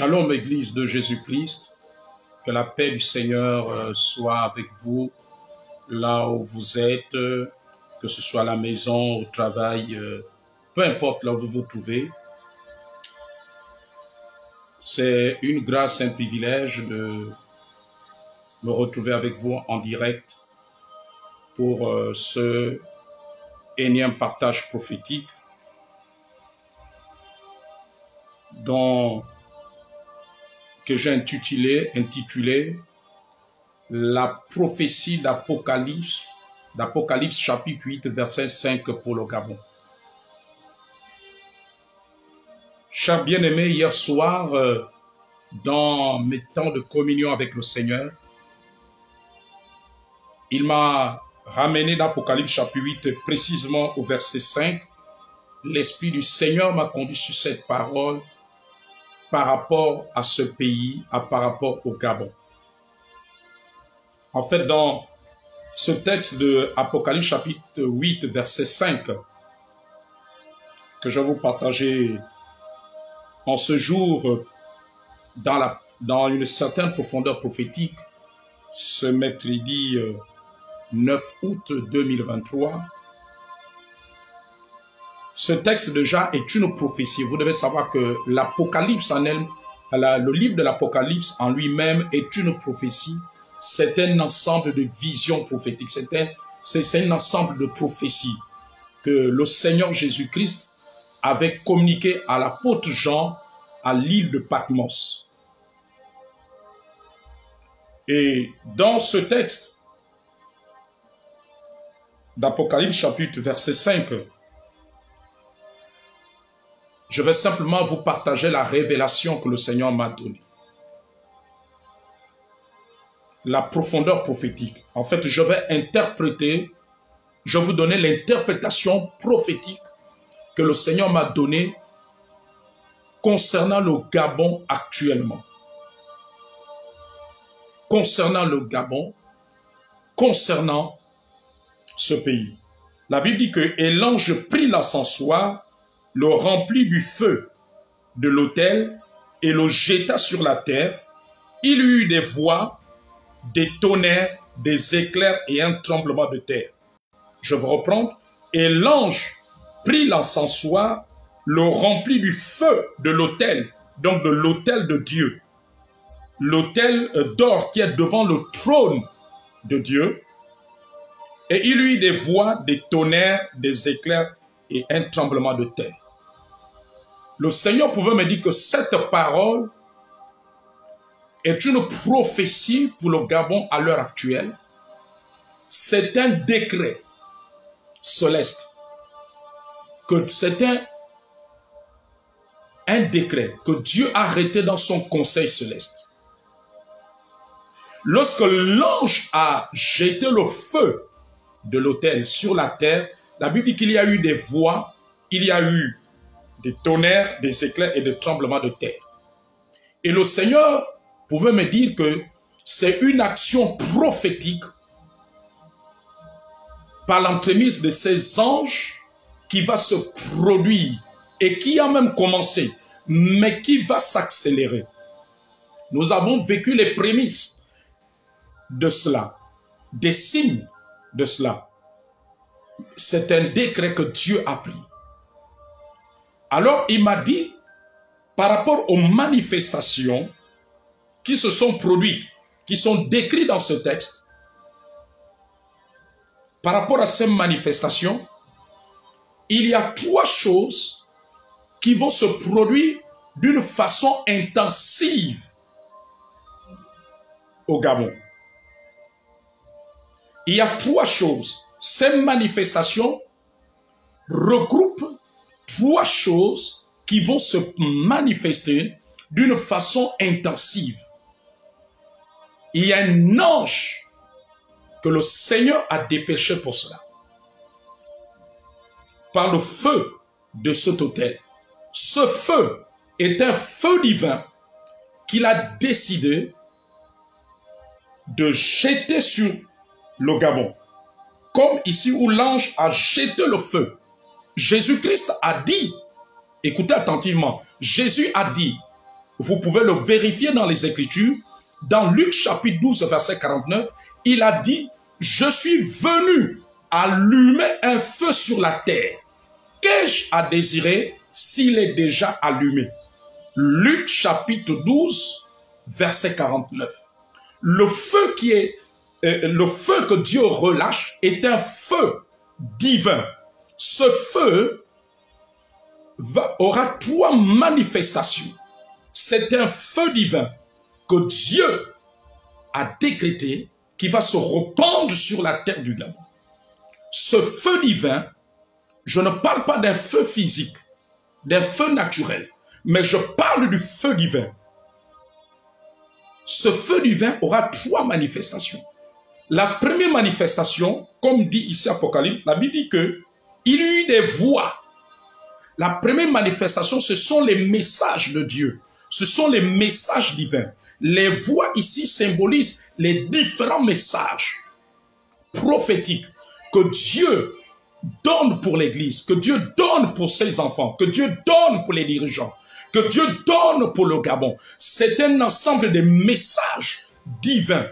Shalom, Église de Jésus-Christ. Que la paix du Seigneur soit avec vous, là où vous êtes, que ce soit à la maison, au travail, peu importe là où vous vous trouvez. C'est une grâce, un privilège de me retrouver avec vous en direct pour ce énième partage prophétique que j'ai intitulé la prophétie d'Apocalypse chapitre 8, verset 5 pour le Gabon. Chers bien-aimés, hier soir, dans mes temps de communion avec le Seigneur, il m'a ramené d'Apocalypse chapitre 8, précisément au verset 5. L'Esprit du Seigneur m'a conduit sur cette parole par rapport à ce pays, par rapport au Gabon. En fait, dans ce texte de Apocalypse chapitre 8, verset 5, que je vais vous partager en ce jour dans une certaine profondeur prophétique, ce mercredi 9 août 2023, ce texte déjà est une prophétie. Vous devez savoir que l'Apocalypse en elle, le livre de l'Apocalypse en lui-même est une prophétie. C'est un ensemble de visions prophétiques. C'est un ensemble de prophéties que le Seigneur Jésus-Christ avait communiqué à l'apôtre Jean à l'île de Patmos. Et dans ce texte d'Apocalypse chapitre verset 5, je vais simplement vous partager la révélation que le Seigneur m'a donnée. La profondeur prophétique. En fait, je vais vous donner l'interprétation prophétique que le Seigneur m'a donnée concernant le Gabon actuellement. Concernant le Gabon, concernant ce pays. La Bible dit que « Et l'ange prit l'encensoir, le remplit du feu de l'autel et le jeta sur la terre. Il y eut des voix, des tonnerres, des éclairs et un tremblement de terre. » Je vais reprendre. « Et l'ange prit l'encensoir, le remplit du feu de l'autel, donc de l'autel de Dieu. L'autel d'or qui est devant le trône de Dieu. Et il y eut des voix, des tonnerres, des éclairs et un tremblement de terre. » Le Seigneur pouvait me dire que cette parole est une prophétie pour le Gabon à l'heure actuelle. C'est un décret céleste. C'est un décret que Dieu a arrêté dans son conseil céleste. Lorsque l'ange a jeté le feu de l'autel sur la terre, la Bible dit qu'il y a eu des voix, il y a eu des tonnerres, des éclairs et des tremblements de terre. Et le Seigneur pouvait me dire que c'est une action prophétique par l'entremise de ces anges qui va se produire et qui a même commencé, mais qui va s'accélérer. Nous avons vécu les prémices de cela, des signes de cela. C'est un décret que Dieu a pris. Alors, il m'a dit, par rapport aux manifestations qui se sont produites, qui sont décrites dans ce texte, par rapport à ces manifestations, il y a 3 choses qui vont se produire d'une façon intensive au Gabon. Il y a 3 choses. Ces manifestations regroupent 3 choses qui vont se manifester d'une façon intensive. Il y a un ange que le Seigneur a dépêché pour cela. Par le feu de cet autel. Ce feu est un feu divin qu'il a décidé de jeter sur le Gabon. Comme ici où l'ange a jeté le feu. Jésus-Christ a dit, écoutez attentivement, Jésus a dit, vous pouvez le vérifier dans les Écritures, dans Luc chapitre 12, verset 49, il a dit, je suis venu allumer un feu sur la terre. Qu'ai-je à désirer s'il est déjà allumé? Luc chapitre 12, verset 49. Le feu le feu que Dieu relâche est un feu divin. Ce feu aura trois manifestations. C'est un feu divin que Dieu a décrété qui va se répandre sur la terre du Gabon. Ce feu divin, je ne parle pas d'un feu physique, d'un feu naturel, mais je parle du feu divin. Ce feu divin aura trois manifestations. La première manifestation, comme dit ici Apocalypse, la Bible dit qu'il y eut des voix. La première manifestation, ce sont les messages de Dieu. Ce sont les messages divins. Les voix ici symbolisent les différents messages prophétiques que Dieu donne pour l'Église, que Dieu donne pour ses enfants, que Dieu donne pour les dirigeants, que Dieu donne pour le Gabon. C'est un ensemble de messages divins,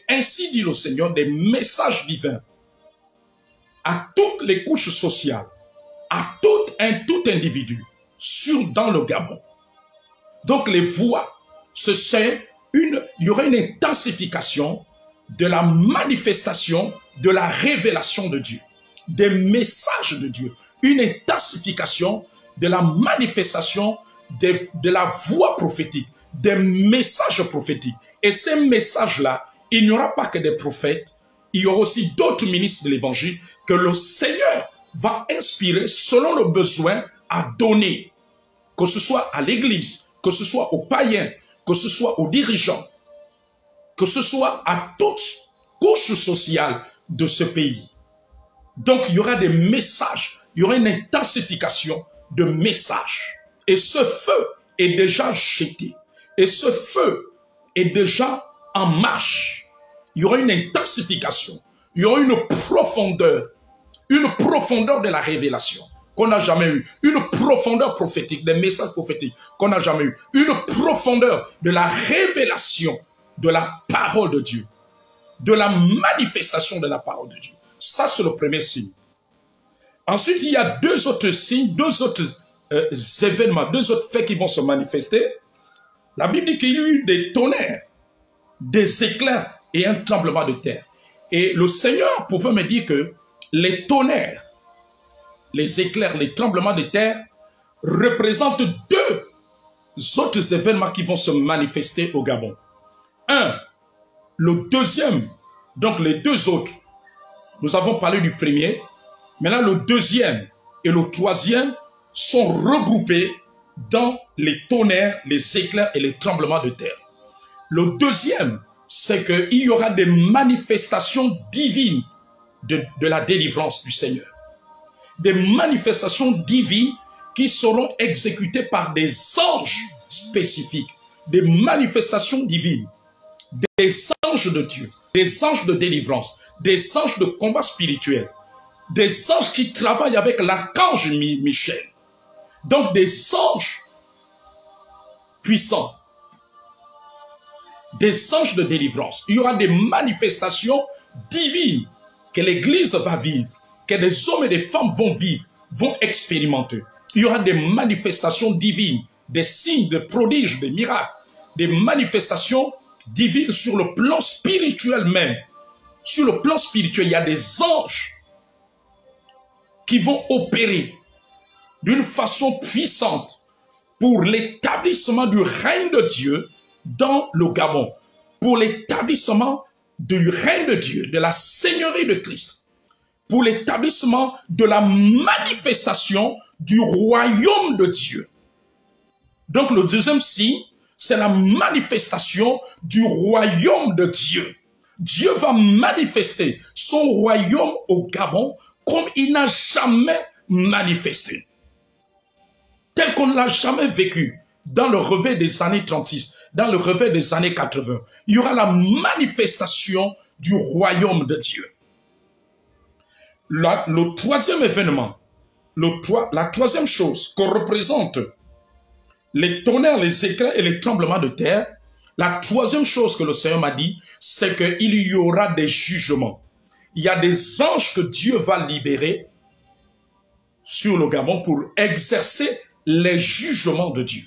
ainsi dit le Seigneur, des messages divins à toutes les couches sociales, à tout individu dans le Gabon. Donc les voix, il y aura une intensification de la manifestation, de la révélation de Dieu, des messages de Dieu, une intensification de la manifestation de la voix prophétique, des messages prophétiques. Et ces messages-là, il n'y aura pas que des prophètes, il y aura aussi d'autres ministres de l'évangile que le Seigneur va inspirer selon le besoin à donner, que ce soit à l'église, que ce soit aux païens, que ce soit aux dirigeants, que ce soit à toutes couches sociales de ce pays. Donc il y aura des messages, il y aura une intensification de messages. Et ce feu est déjà jeté. Et ce feu est déjà en marche. Il y aura une intensification, il y aura une profondeur de la révélation qu'on n'a jamais eu, une profondeur prophétique, des messages prophétiques qu'on n'a jamais eu, une profondeur de la révélation de la parole de Dieu, de la manifestation de la parole de Dieu. Ça, c'est le premier signe. Ensuite, il y a deux autres signes, deux autres événements, deux autres faits qui vont se manifester. La Bible dit qu'il y a eu des tonnerres, des éclairs et un tremblement de terre. Et le Seigneur pouvait me dire que les tonnerres, les éclairs, les tremblements de terre représentent deux autres événements qui vont se manifester au Gabon. Un, le deuxième, donc les deux autres, nous avons parlé du premier, maintenant le deuxième et le troisième sont regroupés dans les tonnerres, les éclairs et les tremblements de terre. Le deuxième, c'est qu'il y aura des manifestations divines de la délivrance du Seigneur. Des manifestations divines qui seront exécutées par des anges spécifiques. Des manifestations divines. Des anges de Dieu. Des anges de délivrance. Des anges de combat spirituel. Des anges qui travaillent avec l'archange Michel. Donc des anges puissants. Des anges de délivrance. Il y aura des manifestations divines que l'Église va vivre, que des hommes et des femmes vont vivre, vont expérimenter. Il y aura des manifestations divines, des signes, des prodiges, des miracles, des manifestations divines sur le plan spirituel même. Sur le plan spirituel, il y a des anges qui vont opérer d'une façon puissante pour l'établissement du règne de Dieu dans le Gabon, pour l'établissement du règne de Dieu, de la seigneurie de Christ, pour l'établissement de la manifestation du royaume de Dieu. Donc le deuxième signe, c'est la manifestation du royaume de Dieu. Dieu va manifester son royaume au Gabon comme il n'a jamais manifesté. Tel qu'on ne l'a jamais vécu dans le réveil des années 36, dans le réveil des années 80. Il y aura la manifestation du royaume de Dieu. Le troisième événement, la troisième chose que représente les tonnerres, les éclairs et les tremblements de terre. La troisième chose que le Seigneur m'a dit, c'est qu'il y aura des jugements. Il y a des anges que Dieu va libérer sur le Gabon pour exercer les jugements de Dieu,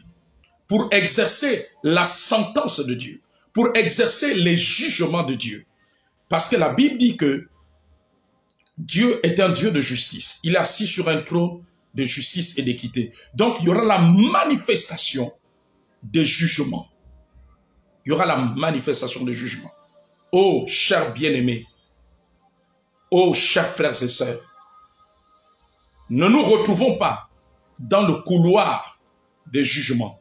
pour exercer la sentence de Dieu, pour exercer les jugements de Dieu. Parce que la Bible dit que Dieu est un Dieu de justice. Il est assis sur un trône de justice et d'équité. Donc, il y aura la manifestation des jugements. Il y aura la manifestation des jugements. Oh, chers bien-aimés, oh, chers frères et sœurs, ne nous retrouvons pas dans le couloir des jugements.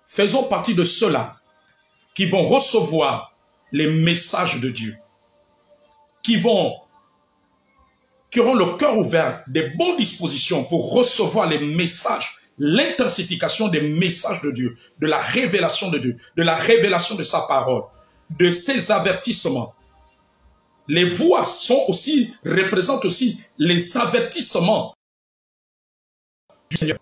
Faisons partie de ceux-là qui vont recevoir les messages de Dieu, qui auront le cœur ouvert, des bonnes dispositions pour recevoir les messages, l'intensification des messages de Dieu, de la révélation de Dieu, de la révélation de sa parole, de ses avertissements. Les voix représentent aussi les avertissements du Seigneur.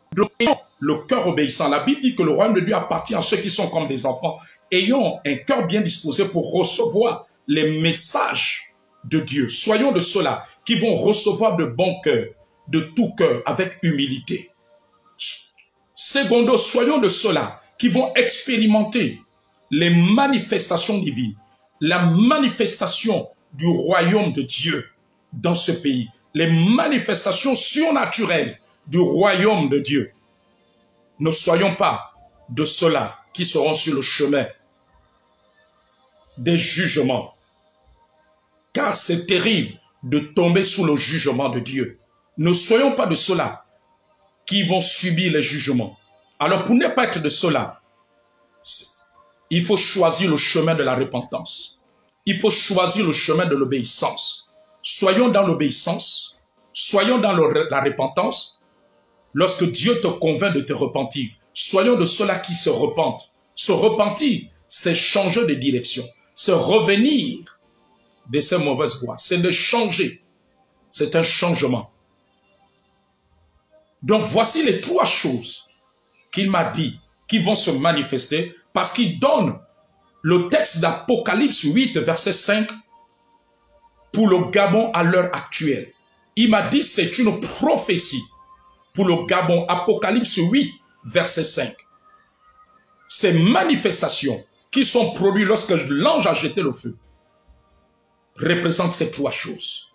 Le cœur obéissant. La Bible dit que le royaume de Dieu appartient à ceux qui sont comme des enfants, ayant un cœur bien disposé pour recevoir les messages de Dieu. Soyons de ceux-là qui vont recevoir de bon cœur, de tout cœur, avec humilité. Secondo, soyons de ceux-là qui vont expérimenter les manifestations divines, la manifestation du royaume de Dieu dans ce pays, les manifestations surnaturelles du royaume de Dieu. Ne soyons pas de ceux-là qui seront sur le chemin des jugements, car c'est terrible de tomber sous le jugement de Dieu. Ne soyons pas de ceux-là qui vont subir les jugements. Alors pour ne pas être de ceux-là, il faut choisir le chemin de la repentance. Il faut choisir le chemin de l'obéissance. Soyons dans l'obéissance, soyons dans la repentance. Lorsque Dieu te convainc de te repentir, soyons de ceux-là qui se repentent. Se repentir, c'est changer de direction, c'est revenir de ces mauvaises voies, c'est de changer. C'est un changement. Donc voici les trois choses qu'il m'a dit qui vont se manifester parce qu'il donne le texte d'Apocalypse 8, verset 5 pour le Gabon à l'heure actuelle. Il m'a dit c'est une prophétie pour le Gabon. Apocalypse 8, verset 5. Ces manifestations qui sont produites lorsque l'ange a jeté le feu représentent ces trois choses.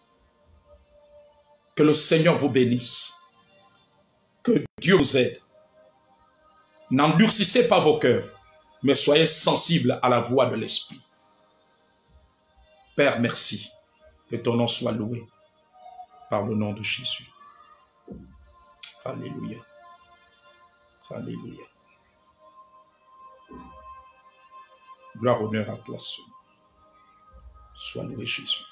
Que le Seigneur vous bénisse. Que Dieu vous aide. N'endurcissez pas vos cœurs, mais soyez sensibles à la voix de l'Esprit. Père, merci. Que ton nom soit loué par le nom de Jésus. Alléluia. Alléluia. Gloire, honneur à toi seul. Sois loué, Jésus.